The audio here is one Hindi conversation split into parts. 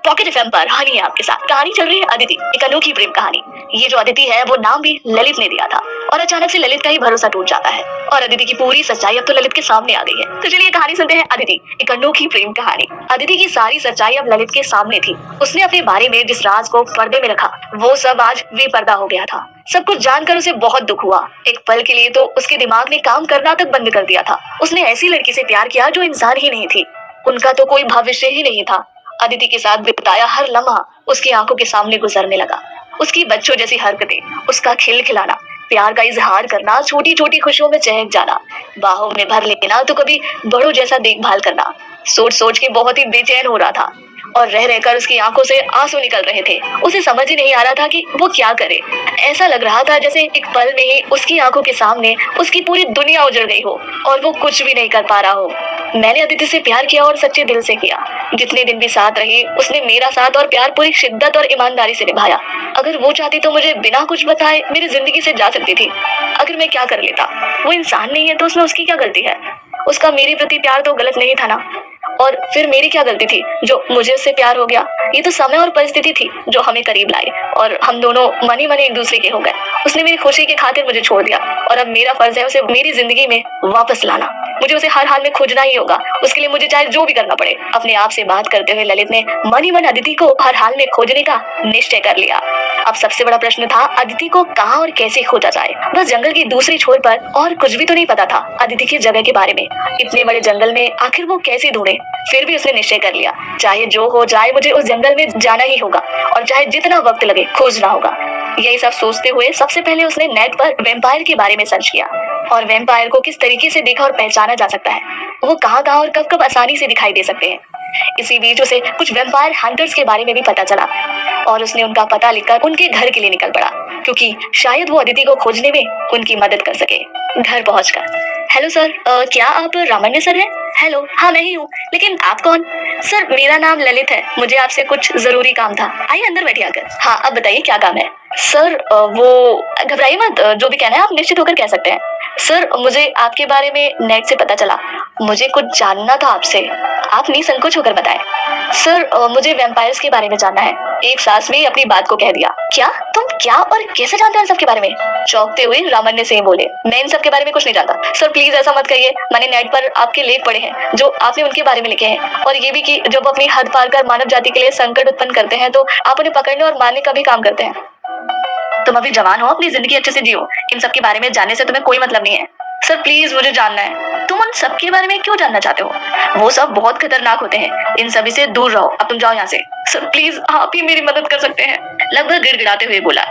पॉकेट एफएम पर हनी है आपके साथ। कहानी चल रही है अदिति, एक अनोखी प्रेम कहानी। ये जो अदिति है वो नाम भी ललित ने दिया था और अचानक से ललित का ही भरोसा टूट जाता है और अदिति की पूरी सच्चाई अब तो ललित के सामने आ गई है। तो चलिए कहानी सुनते हैं अदिति, एक अनोखी प्रेम कहानी। अदिति की सारी सच्चाई अब ललित के सामने थी। उसने अपने बारे में जिस राज को पर्दे में रखा वो सब आज बेपर्दा हो गया था। सब कुछ जानकर उसे बहुत दुख हुआ। एक पल के लिए तो उसके दिमाग ने काम करना तक बंद कर दिया था। उसने ऐसी लड़की से प्यार किया जो इंसान ही नहीं थी, उनका तो कोई भविष्य ही नहीं था। अदिति के साथ बिताया हर लम्हा उसकी आंखों के सामने गुजरने लगा। उसकी बच्चों जैसी हरकतें, उसका खिलखिलाना, प्यार का इजहार करना, छोटी छोटी खुशियों में चहक जाना, बाहों में भर लेना तो कभी बड़ों जैसा देखभाल करना, सोच सोच के बहुत ही बेचैन हो रहा था और रह रहकर उसकी आंखों से आंसू निकल रहे थे। उसे समझ ही नहीं आ रहा था कि वो क्या करे। ऐसा लग रहा था जैसे एक पल में ही उसकी आंखों के सामने उसकी पूरी दुनिया उजड़ गई हो और वो कुछ भी नहीं कर पा रहा हो। मैंने अदिति से प्यार किया और सच्चे दिल से किया। जितने दिन भी साथ रही उसने मेरा साथ और प्यार पूरी शिद्दत और ईमानदारी से निभाया। अगर वो चाहती तो मुझे बिना कुछ बताए मेरी जिंदगी से जा सकती थी। अगर मैं क्या कर लेता, वो इंसान नहीं है तो उसमें उसकी क्या गलती है। उसका मेरे प्रति प्यार तो गलत नहीं था ना, और फिर मेरी क्या गलती थी जो मुझे उससे प्यार हो गया। ये तो समय और परिस्थिति थी जो हमें करीब लाई और हम दोनों मनी मनी एक दूसरे के हो गए। उसने मेरी खुशी की खातिर मुझे छोड़ दिया और अब मेरा फर्ज है उसे मेरी जिंदगी में वापस लाना। मुझे उसे हर हाल में खोजना ही होगा। उसके लिए मुझे चाहे जो भी करना पड़े। अपने आप से बात करते हुए ललित ने मनी मन अदिति को हर हाल में खोजने का निश्चय कर लिया। अब सबसे बड़ा प्रश्न था अदिति को कहाँ और कैसे खोजा जाए। बस जंगल की दूसरी छोर पर और कुछ भी तो नहीं पता था अदिति की जगह के बारे में। इतने बड़े जंगल में आखिर वो कैसे ढूंढे। फिर भी उसने निश्चय कर लिया, चाहे जो हो जाए मुझे उस जंगल में जाना ही होगा और चाहे जितना वक्त लगे खोजना होगा। यही सब सोचते हुए सबसे पहले उसने नेट पर वैम्पायर के बारे में सर्च किया और वैम्पायर को किस तरीके से देखा और पहचाना जा सकता है, वो कहाँ कहाँ और कब कब आसानी से दिखाई दे सकते हैं। इसी बीच उसे कुछ वैम्पायर हंटर्स के बारे में भी पता चला और उसने उनका पता लिखकर उनके घर के लिए निकल पड़ा, क्योंकि शायद वो अदिति को खोजने में उनकी मदद कर सके। घर पहुंचकर, हेलो सर, क्या आप रामन्य सर हैं? हेलो, हाँ मैं ही हूँ, लेकिन आप कौन? सर मेरा नाम ललित है, मुझे आपसे कुछ जरूरी काम था। आइए अंदर बैठिए आकर। हाँ अब बताइए क्या काम है? सर वो घबराइए मत, जो भी कहना है आप निश्चित होकर कह सकते हैं। सर मुझे आपके बारे में नेट से पता चला, मुझे कुछ जानना था आपसे, आप निसंकोच होकर बताएं। सर मुझे वैम्पायर्स के बारे में जानना है। एक सांस में अपनी बात को कह दिया। क्या तुम क्या और कैसे जानते हो इन सब के बारे में? चौंकते हुए रामन्य सिंह बोले, मैं इन सब के बारे में कुछ नहीं जानता। सर प्लीज ऐसा मत कहिए, मैंने नेट पर आपके लेख पढ़े हैं जो आपने उनके बारे में लिखे हैं, और ये भी कि जब अपनी हद पार कर मानव जाति के लिए संकट उत्पन्न करते हैं तो आप उन्हें पकड़ने और मारने का भी काम करते हैं। तुम अभी जवान हो, अपनी जिंदगी अच्छे से जियो, इन सब के बारे में जानने से तुम्हें कोई मतलब नहीं है। सर प्लीज मुझे जानना है। तुम उन सब के बारे में क्यों जानना चाहते हो? वो सब बहुत खतरनाक होते हैं, इन सभी से दूर रहो। अब तुम जाओ यहाँ से। सर प्लीज आप ही मेरी मदद कर सकते हैं, लगभग गिड़गिड़ाते हुए बोला।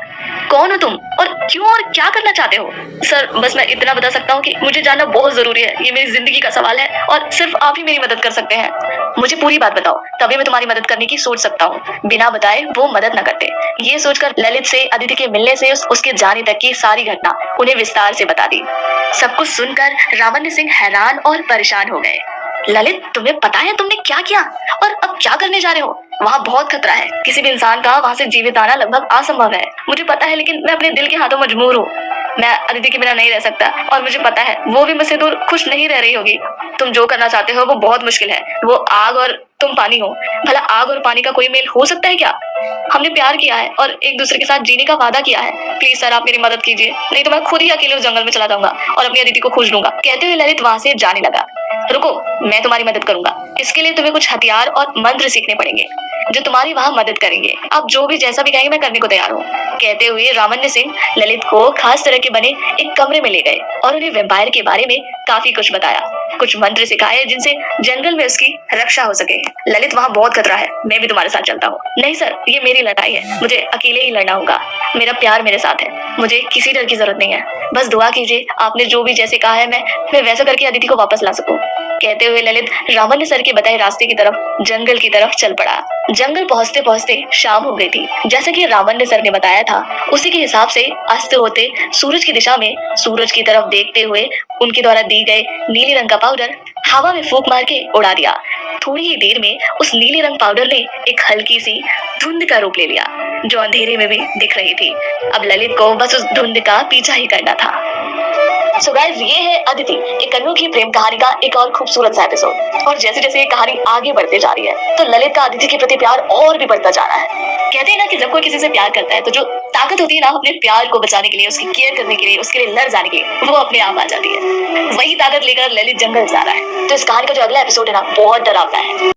कौन हो तुम और क्यों और क्या करना चाहते हो? सर बस मैं इतना बता सकता हूँ कि मुझे जानना बहुत जरूरी है, ये मेरी जिंदगी का सवाल है और सिर्फ आप ही मेरी मदद कर सकते हैं। मुझे पूरी बात बताओ, तभी मैं तुम्हारी मदद करने की सोच सकता हूँ। बिना बताए वो मदद न करते। ये सोचकर ललित से अदिति के मिलने से उसके जाने तक की सारी घटना उन्हें विस्तार से बता दी। सब कुछ सुनकर रामन्य सिंह हैरान और परेशान हो गए। ललित तुम्हें पता है तुमने क्या किया और अब क्या करने जा रहे हो? वहाँ बहुत खतरा है, किसी भी इंसान का वहाँ से जीवित आना लगभग असंभव है। मुझे पता है, लेकिन मैं अपने दिल के हाथों मजबूर हूँ। मैं अदिति के बिना नहीं रह सकता और मुझे पता है वो भी मुझसे दूर खुश नहीं रह रही होगी। तुम जो करना चाहते हो वो बहुत मुश्किल है। वो आग और तुम पानी हो, भला आग और पानी का कोई मेल हो सकता है क्या? हमने प्यार किया है और एक दूसरे के साथ जीने का वादा किया है। प्लीज सर आप मेरी मदद कीजिए, नहीं तो मैं खुद ही अकेले उस जंगल में चला जाऊंगा और अपनी अदिति को खोज लूंगा। कहते हुए ललित वहाँ से जाने लगा। रुको, मैं तुम्हारी मदद करूंगा। इसके लिए तुम्हें कुछ हथियार और मंत्र सीखने पड़ेंगे जो तुम्हारी वहाँ मदद करेंगे। आप जो भी जैसा भी कहेंगे मैं करने को तैयार हूँ। कहते हुए रामन्य सिंह ललित को खास तरह के बने एक कमरे में ले गए और उन्हें वैम्पायर के बारे में काफी कुछ बताया, कुछ मंत्र सिखाए जिनसे जंगल में उसकी रक्षा हो सके। ललित वहाँ बहुत खतरा है, मैं भी तुम्हारे साथ चलता हूँ। नहीं सर, ये मेरी लड़ाई है, मुझे अकेले ही लड़ना होगा। मेरा प्यार मेरे साथ है, मुझे किसी डर की जरूरत नहीं है। बस दुआ कीजिए आपने जो भी जैसे कहा है मैं वैसा करके अदिति को वापस ला सकूं। कहते हुए ललित रामन्य सर के बताए रास्ते की तरफ जंगल की तरफ चल पड़ा। जंगल पहुंचते पहुंचते शाम हो गई थी। जैसा कि रामन्य सर ने बताया था उसी के हिसाब से अस्त होते सूरज की दिशा में सूरज की तरफ देखते हुए उनके द्वारा दी गए नीले रंग का पाउडर हवा में फूंक मार के उड़ा दिया। थोड़ी ही देर में उस नीले रंग पाउडर ने एक हल्की सी धुंध का रूप ले लिया जो अंधेरे में भी दिख रही थी। अब ललित को बस उस धुंध का पीछा ही करना था। सो गाइस, ये है अदिति, एक अनोखी प्रेम कहानी का एक और खूबसूरत सा एपिसोड। और जैसे जैसे ये कहानी आगे बढ़ते जा रही है तो ललित का अदिति के प्रति प्यार और भी बढ़ता जा रहा है। कहते हैं ना कि जब कोई किसी से प्यार करता है तो जो ताकत होती है ना अपने प्यार को बचाने के लिए, उसकी केयर करने के लिए, उसके लिए लड़ जाने के लिए, वो अपने आप आ जाती है। वही ताकत लेकर ललित जंगल जा रहा है। तो इस कहानी का जो अगला एपिसोड है ना, बहुत डरावना है।